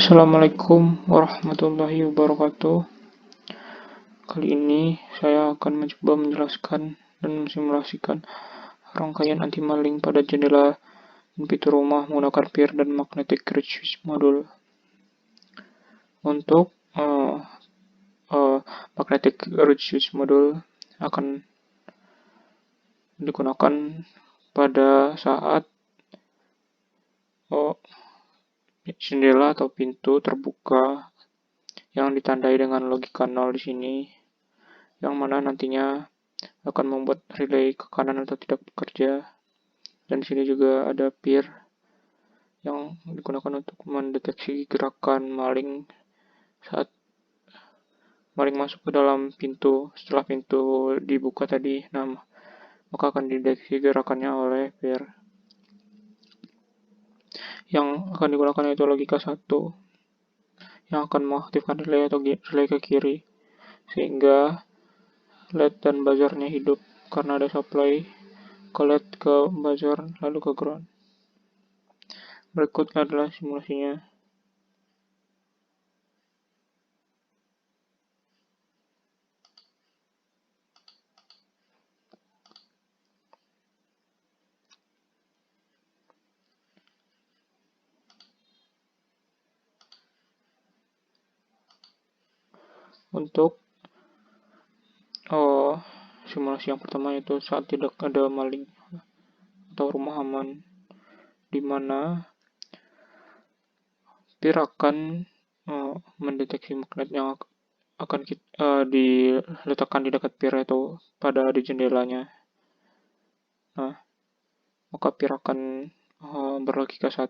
Assalamualaikum warahmatullahi wabarakatuh. Kali ini saya akan mencoba menjelaskan dan mensimulasikan rangkaian anti-maling pada jendela dan pintu rumah menggunakan PIR dan magnetic reed switch module. Untuk magnetic reed switch module akan digunakan pada saat jendela atau pintu terbuka yang ditandai dengan logika 0 di sini, yang mana nantinya akan membuat relay ke kanan atau tidak bekerja. Dan di sini juga ada PIR yang digunakan untuk mendeteksi gerakan maling saat maling masuk ke dalam pintu setelah pintu dibuka tadi. Nah, maka akan dideteksi gerakannya oleh PIR. Yang akan digunakan itu logika 1 yang akan mengaktifkan relay atau relay ke kiri sehingga LED dan buzzernya hidup karena ada supply ke LED ke buzzer lalu ke ground. Berikut adalah simulasinya. Untuk simulasi yang pertama itu saat tidak ada maling atau rumah aman, di mana PIR akan mendeteksi magnet yang akan diletakkan di dekat PIR itu pada di jendelanya. Nah, maka PIR akan berlogika 1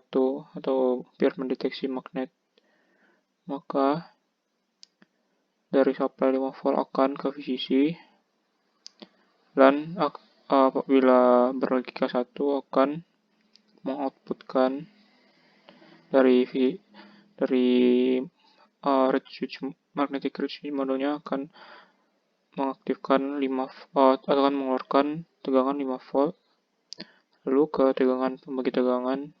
atau PIR mendeteksi magnet. Maka dari supply 5 volt akan ke VCC dan apabila berlogika 1 akan mengoutputkan dari reed switch magnetic reed switch modulnya akan mengaktifkan 5 volt atau akan mengeluarkan tegangan 5 volt lalu ke tegangan pembagi tegangan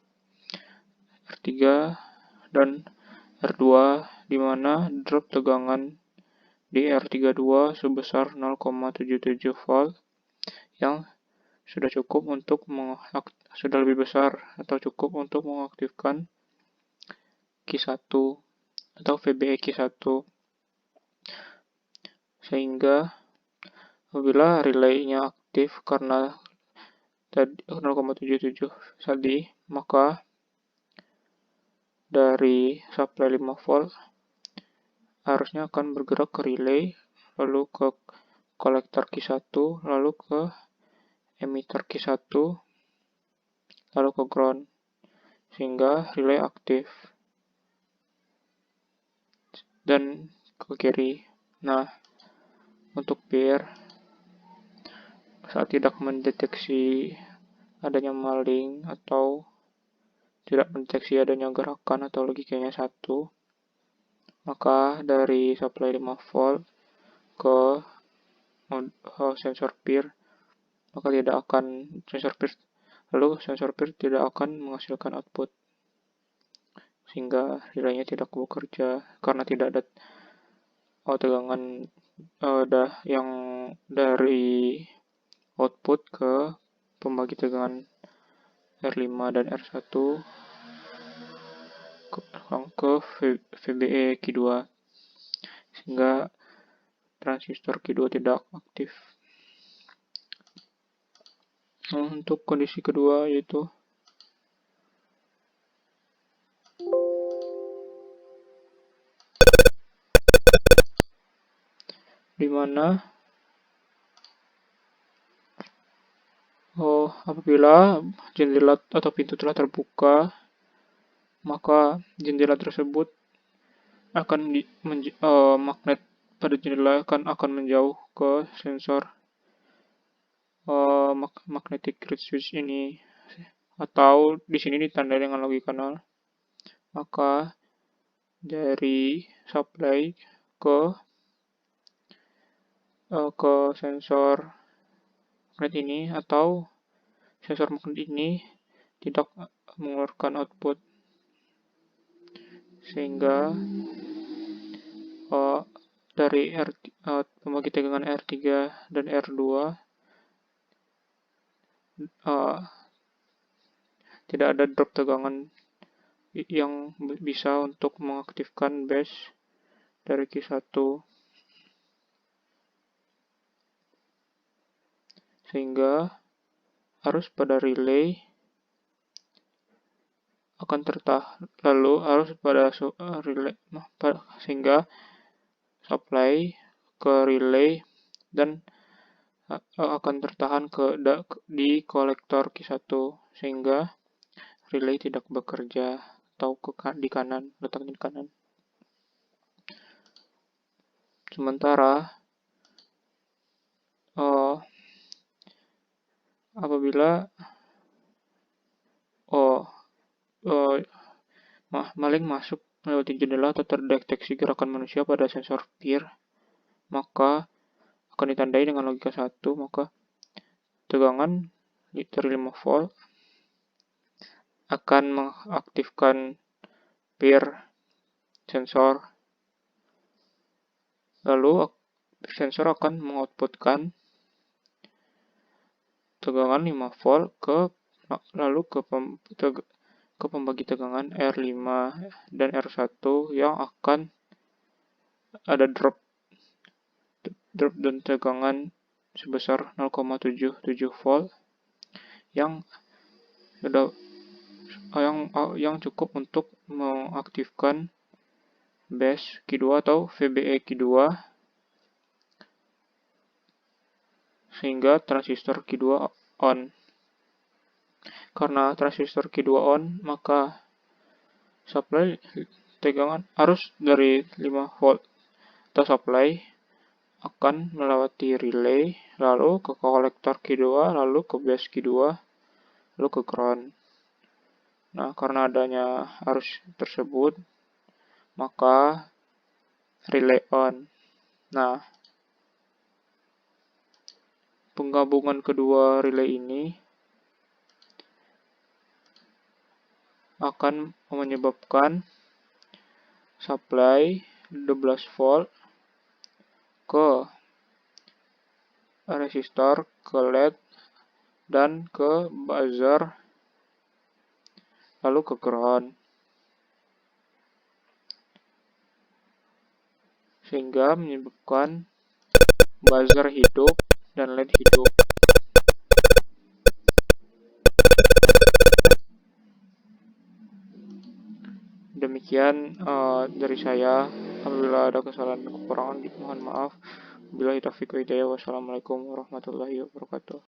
R3 dan R2, di mana drop tegangan di R32 sebesar 0,77 volt yang sudah cukup untuk sudah lebih besar atau cukup untuk mengaktifkan Q1 atau VBE Q1, sehingga apabila relaynya aktif karena 0,77 tadi, maka dari supply 5 volt harusnya akan bergerak ke relay, lalu ke kolektor Q1, lalu ke emitter Q1, lalu ke ground, sehingga relay aktif dan ke kiri. Nah, untuk PIR saat tidak mendeteksi adanya maling atau tidak mendeteksi adanya gerakan atau logikanya 1, maka dari supply 5 volt ke sensor PIR, maka tidak akan sensor PIR tidak akan menghasilkan output, sehingga relaynya tidak bekerja karena tidak ada tegangan yang dari output ke pembagi tegangan R5 dan R1 ke VBE Q2, sehingga transistor Q2 tidak aktif. Untuk kondisi kedua yaitu di mana apabila jendela atau pintu telah terbuka, maka jendela tersebut akan magnet pada jendela akan menjauh ke sensor magnetic reed switch ini, atau di sini ditandai dengan logika 0. Maka dari supply ke sensor magnet ini atau sensor magnet ini tidak mengeluarkan output, sehingga dari pembagi tegangan R3 dan R2 tidak ada drop tegangan yang bisa untuk mengaktifkan base dari Q1, sehingga arus pada relay akan lalu arus pada relay sehingga supply ke relay dan akan tertahan di kolektor Q1, sehingga relay tidak bekerja atau di kanan, letaknya di kanan. Sementara apabila maling masuk melewati jendela atau terdeteksi gerakan manusia pada sensor PIR, maka akan ditandai dengan logika 1, maka tegangan dari 5 volt akan mengaktifkan PIR sensor, lalu sensor akan mengoutputkan tegangan 5 volt lalu ke pembagi tegangan R5 dan R1 yang akan ada drop dan tegangan sebesar 0,77 volt yang cukup untuk mengaktifkan base Q2 atau VBE Q2, sehingga transistor Q2 on. Karena transistor Q2 on, maka supply tegangan arus dari 5 volt atau supply akan melewati relay, lalu ke kolektor Q2, lalu ke base Q2, lalu ke ground. Nah, karena adanya arus tersebut, maka relay on. Nah, penggabungan kedua relay ini akan menyebabkan supply 12 volt ke resistor, ke LED, dan ke buzzer, lalu ke ground, sehingga menyebabkan buzzer hidup dan LED hidup. Demikian dari saya. Apabila ada kesalahan dan kekurangan, mohon maaf. Wassalamualaikum warahmatullahi wabarakatuh.